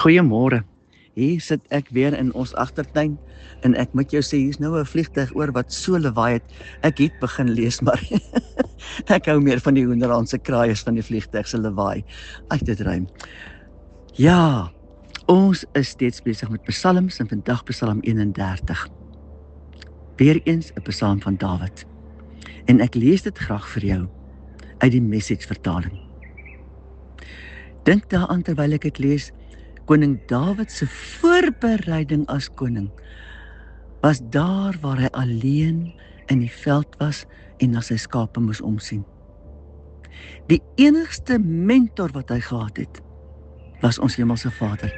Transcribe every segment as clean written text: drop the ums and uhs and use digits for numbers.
Goeiemôre. Hier sit ek weer in ons agtertuin en ek moet jou sê, hier's nou 'n vliegtuig oor wat so lawaai het. Ek het begin lees, maar ek hou meer van die hoenderhaan se kraai as van die vliegtuig se lawaai. Uit dit ruim. Ja, ons is steeds besig met psalms en vandag Psalm 31. Weereens 'n psalm van Dawid. En ek lees dit graag vir jou uit die Message vertaling. Dink daaraan terwyl ek dit lees. Koning Dawid se voorbereiding as koning was daar waar hy alleen in die veld was en na sy skape moes omsien. Die enigste mentor wat hy gehad het, was ons hemelse Vader.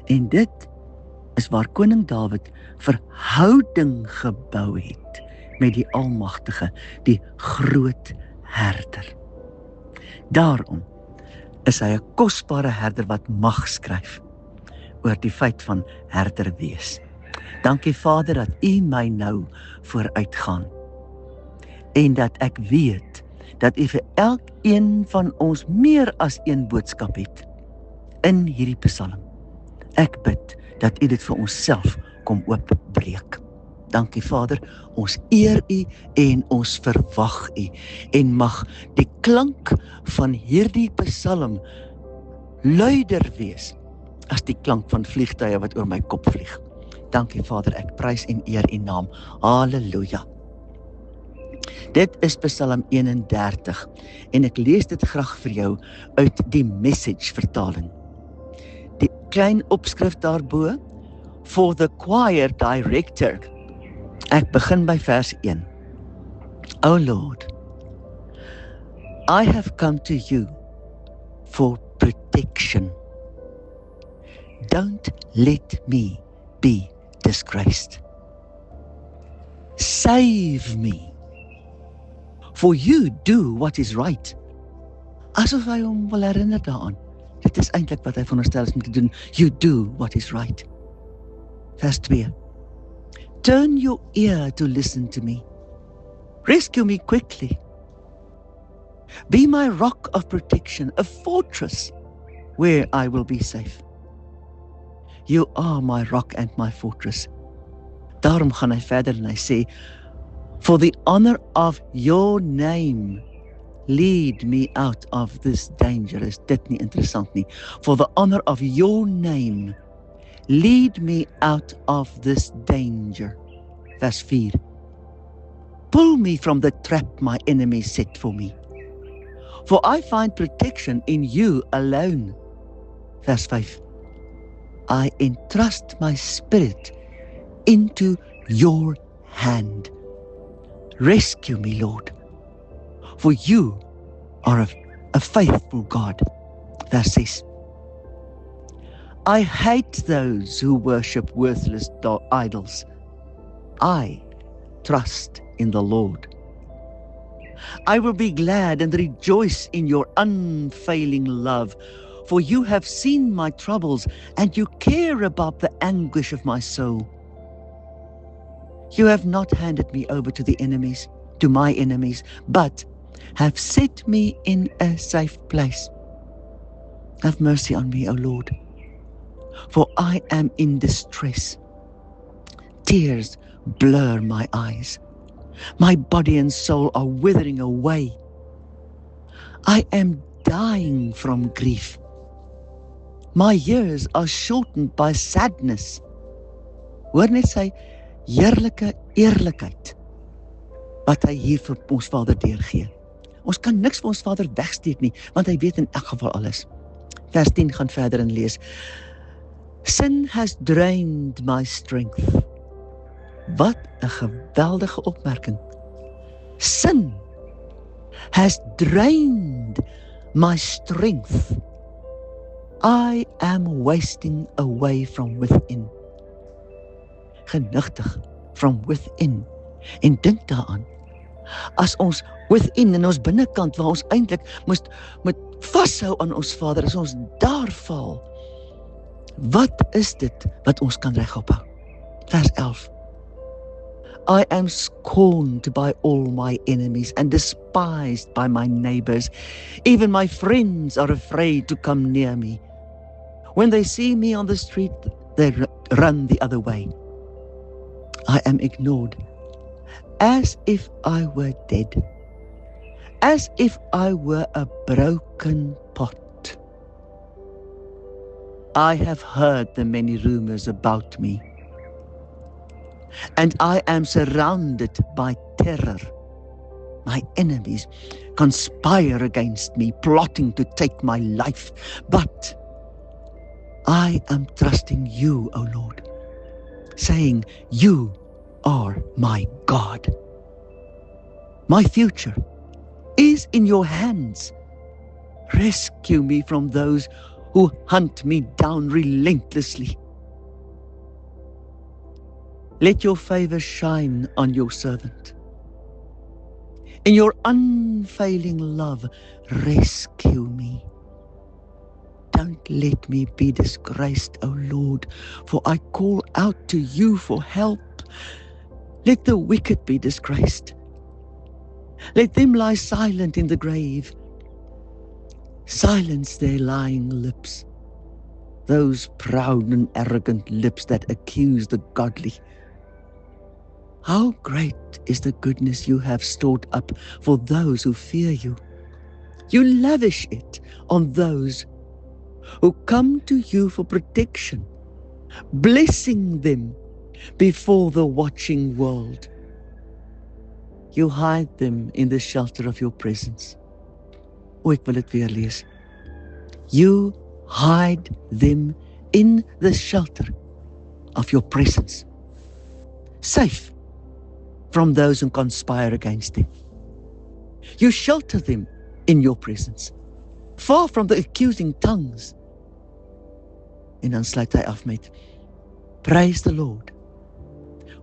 En dit is waar koning Dawid verhouding gebou het met die Almagtige, die groot herder. Daarom is hy 'n kosbare herder wat mag skryf oor die feit van herder wees. Dankie Vader dat U my nou vooruitgaan en dat ek weet dat U vir elkeen van ons meer as een boodskap het in hierdie psalm. Ek bid dat U dit vir onsself kom oopbreek. Dankie Vader, ons eer U en ons verwag U en mag die klank van hierdie psalm luider wees as die klank van vliegtuie wat oor my kop vlieg. Dankie Vader, ek prys en eer U naam. Halleluja. Dit is Psalm 31 en ek lees dit graag vir jou uit die Message vertaling. Die klein opskrif daarbo, for the choir director. Ek begin by vers 1. O Lord, I have come to you for protection. Don't let me be disgraced. Save me, for you do what is right. Asof hy hom wil herinner daaraan. Dit is eintlik wat hy veronderstel is om te doen. You do what is right. Vers 2. Turn your ear to listen to me. Rescue me quickly. Be my rock of protection, a fortress where I will be safe. You are my rock and my fortress. Daarom gaan hy verder en hy sê, for the honor of your name, lead me out of this danger. Is dit nie interessant nie? For the honor of your name, lead me out of this danger. Vers 4. Pull me from the trap my enemies set for me. For I find protection in you alone. Vers 5. I entrust my spirit into your hand. Rescue me, Lord, for you are a faithful God. Vers 6. I hate those who worship worthless idols. I trust in the Lord. I will be glad and rejoice in your unfailing love, for you have seen my troubles and you care about the anguish of my soul. You have not handed me over to my enemies, but have set me in a safe place. Have mercy on me, O Lord, for I am in distress. Tears blur my eyes. My body and soul are withering away. I am dying from grief. My years are shortened by sadness. Hoor net sy heerlike eerlikheid wat hy hier vir ons Vader deurgee. Ons kan niks vir ons Vader wegsteek nie, want hy weet in elk geval alles. Vers 10 gaan verder en lees. Sin has drained my strength. Wat 'n geweldige opmerking. Sin has drained my strength. I am wasting away from within. Genigtig, from within. En dink daaraan, as ons within in ons binnekant, waar ons eintlik moet vashou aan ons Vader, as ons daar val, wat is dit wat ons kan regophou? Vers 11. I am scorned by all my enemies and despised by my neighbors. Even my friends are afraid to come near me. When they see me on the street, they run the other way. I am ignored, as if I were dead, as if I were a broken pot. I have heard the many rumors about me, and I am surrounded by terror. My enemies conspire against me, plotting to take my life. But I am trusting you, O Lord, saying, you are my God. My future is in your hands. Rescue me from those who hunt me down relentlessly. Let your favor shine on your servant. In your unfailing love, rescue me. Don't let me be disgraced, O Lord, for I call out to you for help. Let the wicked be disgraced. Let them lie silent in the grave. Silence their lying lips, those proud and arrogant lips that accuse the godly. How great is the goodness you have stored up for those who fear you. You lavish it on those who come to you for protection, blessing them before the watching world. You hide them in the shelter of your presence. Ek wil dit weer lees. You hide them in the shelter of your presence, safe from those who conspire against them. You shelter them in your presence, far from the accusing tongues. En dan sluit hy af met, praise the Lord,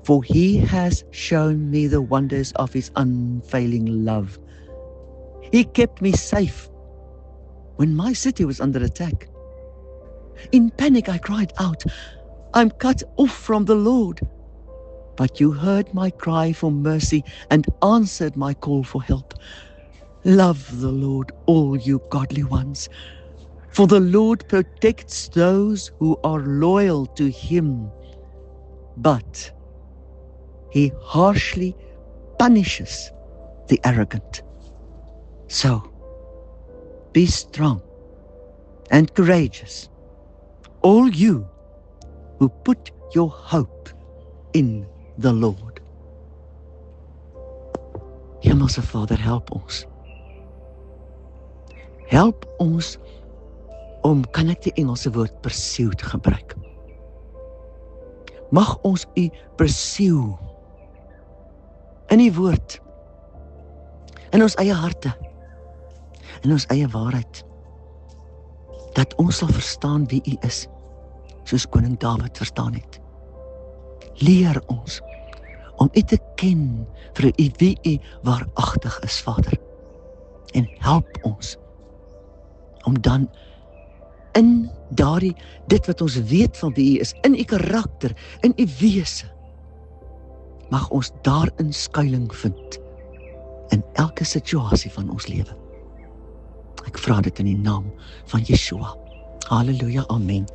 for he has shown me the wonders of his unfailing love. He kept me safe when my city was under attack. In panic I cried out, I'm cut off from the Lord. But you heard my cry for mercy and answered my call for help. Love the Lord, all you godly ones, for the Lord protects those who are loyal to him, but he harshly punishes the arrogant. So, be strong and courageous, all you who put your hope in the Lord. Hemelse Vader, help ons. Help ons om, kan ek die Engelse woord pursue te gebruik? Mag ons u pursue in die woord, in ons eie harte, in ons eie waarheid, dat ons sal verstaan wie u is, soos koning Dawid verstaan het. Leer ons om u te ken vir u wie u waaragtig is, Vader. En help ons om dan in daardie, dit wat ons weet van wie u is, in u karakter, in u wese, mag ons daarin skuiling vind in elke situasie van ons lewe. Ek vra dit in die naam van Yeshua. Halleluja, amen.